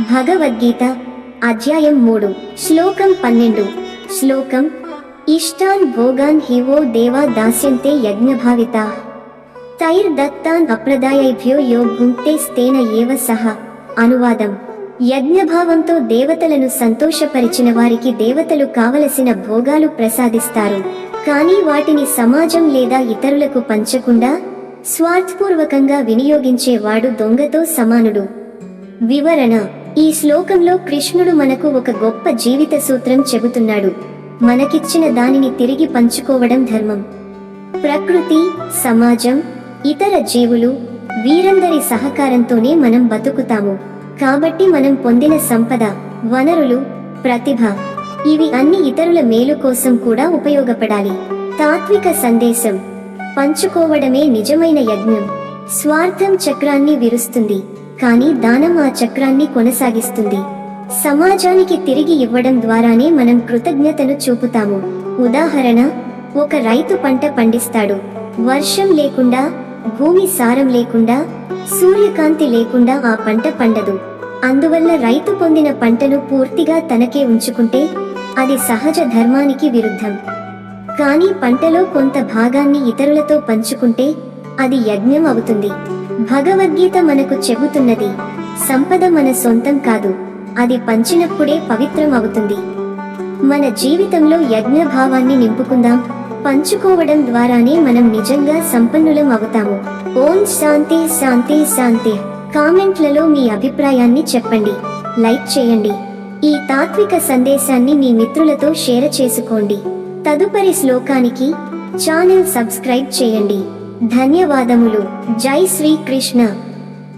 భగవద్గీత అధ్యాయం 3 శ్లోకం 12 శ్లోకం ఇష్టాన్ భోగాన్ హివో దేవా దాస్యంతే యజ్ఞభావితా తైర్దత్తాన్ అప్రదాయైభ్యో యో భుంక్తే స్తేన ఏవ సహ. అనువాదం: యజ్ఞభావంతో దేవతలను సంతోషపరిచిన వారికి దేవతలు కావలసిన భోగాలు ప్రసాదిస్తారు, కానీ వాటిని సమాజం లేదా ఇతరులకు పంచకుండా స్వార్థపూర్వకంగా వినియోగించేవాడు దొంగతో సమానుడు. వివరణ: ఈ శ్లోకంలో కృష్ణుడు మనకు ఒక గొప్ప జీవిత సూత్రం చెబుతున్నాడు. మనకిచ్చిన దానిని తిరిగి పంచుకోవడం ధర్మం. ప్రకృతి, సమాజం, ఇతర జీవులు వీరందరి సహకారంతోనే మనం బతుకుతాము. కాబట్టి మనం పొందిన సంపద, వనరులు, ప్రతిభ ఇవి అన్ని ఇతరుల మేలు కోసం కూడా ఉపయోగపడాలి. తాత్విక సందేశం: పంచుకోవడమే నిజమైన యజ్ఞం. స్వార్థం చక్రాన్ని విరుస్తుంది, కానీ దానం ఆ చక్రాన్ని కొనసాగిస్తుంది. సమాజానికి తిరిగి ఇవ్వడం ద్వారానే మనం కృతజ్ఞతను చూపుతాము. ఉదాహరణ: ఒక రైతు పంట పండిస్తాడు. వర్షం లేకుండా, భూమి సారం లేకుండా, సూర్యకాంతి లేకుండా ఆ పంట పండదు. అందువల్ల రైతు పొందిన పంటను పూర్తిగా తనకే ఉంచుకుంటే అది సహజ ధర్మానికి విరుద్ధం. కానీ పంటలో కొంత భాగాన్ని ఇతరులతో పంచుకుంటే అది యజ్ఞం అవుతుంది. భగవద్గీత మనకు చెబుతున్నది, సంపద మన సొంతం కాదు, అది పంచినప్పుడే పవిత్రం అవుతుంది. మన జీవితంలో యజ్ఞ భావాన్ని నింపుకుందాం. పంచుకోవడం ద్వారానే మనం నిజంగా సంపన్నులం అవుతాము. ఓం శాంతి శాంతి శాంతి. కామెంట్లలో మీ అభిప్రాయాన్ని చెప్పండి, లైక్ చేయండి. ఈ తాత్విక సందేశాన్ని మీ మిత్రులతో షేర్ చేసుకోండి. తదుపరి శ్లోకానికి ఛానల్ సబ్స్క్రైబ్ చేయండి. ధన్యవాదములు. జై శ్రీ కృష్ణ.